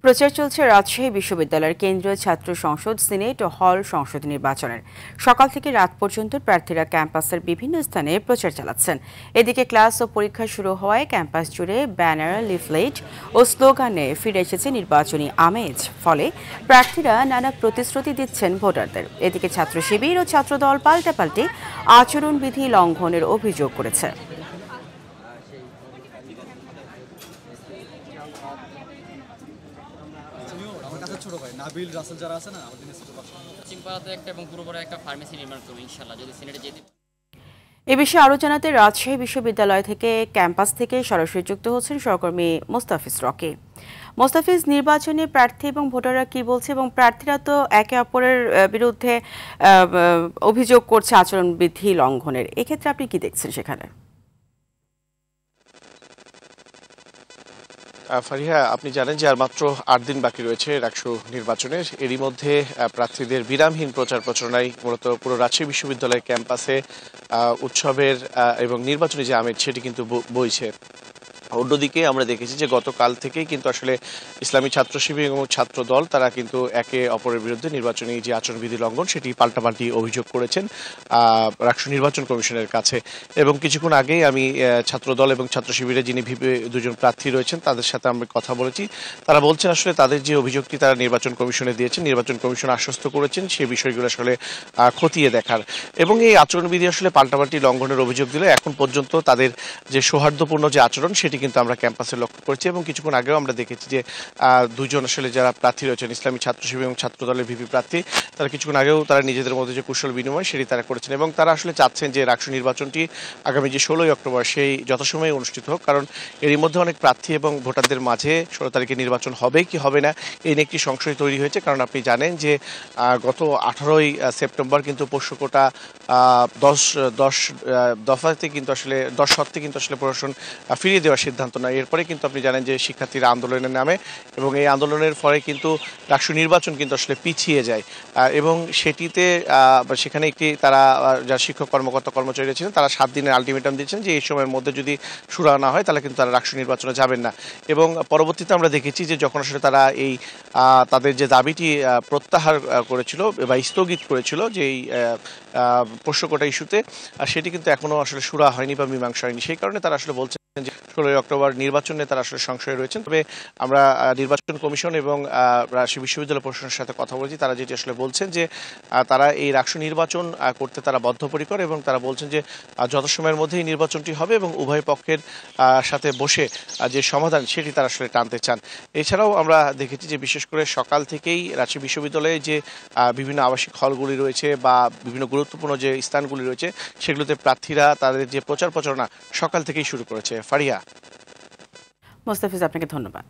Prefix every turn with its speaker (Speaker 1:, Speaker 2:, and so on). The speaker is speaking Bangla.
Speaker 1: প্রচার চলছে রাজশাহী বিশ্ববিদ্যালয়ের কেন্দ্রীয় ছাত্র সংসদ, সিনেট ও হল সংসদ নির্বাচনের। সকাল থেকে রাত পর্যন্ত প্রার্থীরা ক্যাম্পাসের বিভিন্ন স্থানে প্রচার চালাচ্ছেন। এদিকে ক্লাস ও পরীক্ষা শুরু হওয়ায় ক্যাম্পাস জুড়ে ব্যানার, লিফলেট ও স্লোগানে ফিরে এসেছে নির্বাচনী আমেজ। ফলে প্রার্থীরা নানা প্রতিশ্রুতি দিচ্ছেন ভোটারদের। এদিকে ছাত্র শিবির ও ছাত্রদল পাল্টাপাল্টি আচরণবিধি লঙ্ঘনের অভিযোগ করেছে।
Speaker 2: ছোট ভাই নাবিল রাসেল যারা আছে না আমাদের
Speaker 3: চিম্পালাতে একটা এবং পুরোপুরি একটা ফার্মেসি নির্মাণ করবো ইনশাআল্লাহ যদি সিনেটে যেতে।
Speaker 1: এ বিষয়ে আরও জানাতে রাজশাহী বিশ্ববিদ্যালয় থেকে ক্যাম্পাস থেকে সরাসরি যুক্ত হচ্ছেন সহকর্মী মোস্তাফিজ রকি। মোস্তাফিজ, নির্বাচনে প্রার্থী এবং ভোটাররা কি বলছে এবং প্রার্থীরা তো একে অপরের বিরুদ্ধে অভিযোগ করছে আচরণবিধি লঙ্ঘনের, এক্ষেত্রে আপনি কি দেখছেন সেখানে?
Speaker 4: ফারিহা, আপনি জানেন যে আর মাত্র ৮ দিন বাকি রয়েছে ডাকসু নির্বাচনের। এরই মধ্যে প্রার্থীদের বিরামহীন প্রচার প্রচারণায় মূলত পুরো রাজশাহী বিশ্ববিদ্যালয়ের ক্যাম্পাসে উৎসবের এবং নির্বাচনী যে আমেজ সেটি কিন্তু বইছে। অন্যদিকে আমরা দেখেছি যে গতকাল থেকেই কিন্তু আসলে ইসলামী ছাত্র শিবির এবং ছাত্র দল তারা কিন্তু একে অপরের বিরুদ্ধে নির্বাচনী যে আচরণবিধি লঙ্ঘন সেটি পাল্টাপাল্টি অভিযোগ করেছেন রাষ্ট্র নির্বাচন কমিশনের কাছে। এবং কিছুক্ষণ আগেই আমি ছাত্র দল এবং ছাত্র শিবিরের যিনি ভিপি দুজন প্রার্থী রয়েছেন তাদের সাথে আমি কথা বলেছি। তারা বলছেন আসলে তাদের যে অভিযোগটি তারা নির্বাচন কমিশনে দিয়েছেন, নির্বাচন কমিশন আশ্বস্ত করেছেন সেই বিষয়গুলো আসলে খতিয়ে দেখার। এবং এই আচরণবিধি আসলে পাল্টাপাল্টি লঙ্ঘনের অভিযোগ দিলে এখন পর্যন্ত তাদের যে সৌহার্দ্যপূর্ণ যে আচরণ সেটি কিন্তু আমরা ক্যাম্পাসে লক্ষ্য করেছি। এবং কিছুক্ষণ আগেও আমরা দেখেছি যে দুজন আসলে যারা প্রার্থী রয়েছেন ইসলামী ছাত্র শিবির এবং ছাত্র দলের ভিপি প্রার্থী, তারা কিছুক্ষণ আগেও তারা নিজেদের মধ্যে যে কুশল বিনিময় সেটি তারা করেছেন। এবং তারা আসলে চাচ্ছেন যে রাষ্ট্র নির্বাচনটি আগামী যে 16ই অক্টোবর সেই যথাসময়ে অনুষ্ঠিত হোক, কারণ এরই মধ্যে অনেক প্রার্থী এবং ভোটারদের মাঝে 16 তারিখে নির্বাচন হবে কি হবে না এই নিয়ে একটি সংশয় তৈরি হয়েছে। কারণ আপনি জানেন যে গত 18ই সেপ্টেম্বর কিন্তু পোষ্যকোটা 10 দফাতে কিন্তু আসলে 10 শর্তে কিন্তু আসলে প্রশাসন ফিরিয়ে দেওয়ার সিদ্ধান্ত নেয়। এরপরে কিন্তু আপনি জানেন যে শিক্ষার্থীরা আন্দোলনের নামে এবং এই আন্দোলনের ফলে কিন্তু রাষ্ট্র নির্বাচন কিন্তু আসলে পিছিয়ে যায়। এবং সেটিতে সেখানে একটি তারা যারা শিক্ষক কর্মকর্তা কর্মচারীরা ছিলেন তারা 7 দিনের আলটিমেটাম দিয়েছেন যে এই সময়ের মধ্যে যদি শুরু না হয় তাহলে কিন্তু তারা রাষ্ট্র নির্বাচনে যাবেন না। এবং পরবর্তীতে আমরা দেখেছি যে যখন আসলে তারা এই তাদের যে দাবিটি প্রত্যাহার করেছিল বা স্থগিত করেছিল যে এই পোষ্যকোটা ইস্যুতে, সেটি কিন্তু এখনো আসলে শুরু হয়নি বা মীমাংসা হয়নি। সেই কারণে তারা আসলে বলছেন যে 16ই অক্টোবর নির্বাচনে তারা আসলে সংশয়ে রয়েছেন। তবে আমরা নির্বাচন কমিশন এবং রাজশাহী বিশ্ববিদ্যালয় প্রশাসনের সাথে কথা বলেছি, তারা যেটি আসলে বলছেন যে তারা এই রাষ্ট্র নির্বাচন করতে তারা বদ্ধপরিকর এবং তারা বলছেন যে যথাসময়ের মধ্যেই নির্বাচনটি হবে এবং উভয় পক্ষের সাথে বসে যে সমাধান সেটি তারা আসলে টানতে চান। এছাড়াও আমরা দেখেছি যে বিশেষ করে সকাল থেকেই রাজশাহী বিশ্ববিদ্যালয়ে যে বিভিন্ন আবাসিক হলগুলি রয়েছে বা বিভিন্ন গুরুত্বপূর্ণ যে স্থানগুলি রয়েছে সেগুলোতে প্রার্থীরা তাদের যে প্রচার প্রচারণা সকাল থেকেই শুরু করেছে। ফারিয়া।
Speaker 1: মোস্তাফিজ, আপনাকে ধন্যবাদ।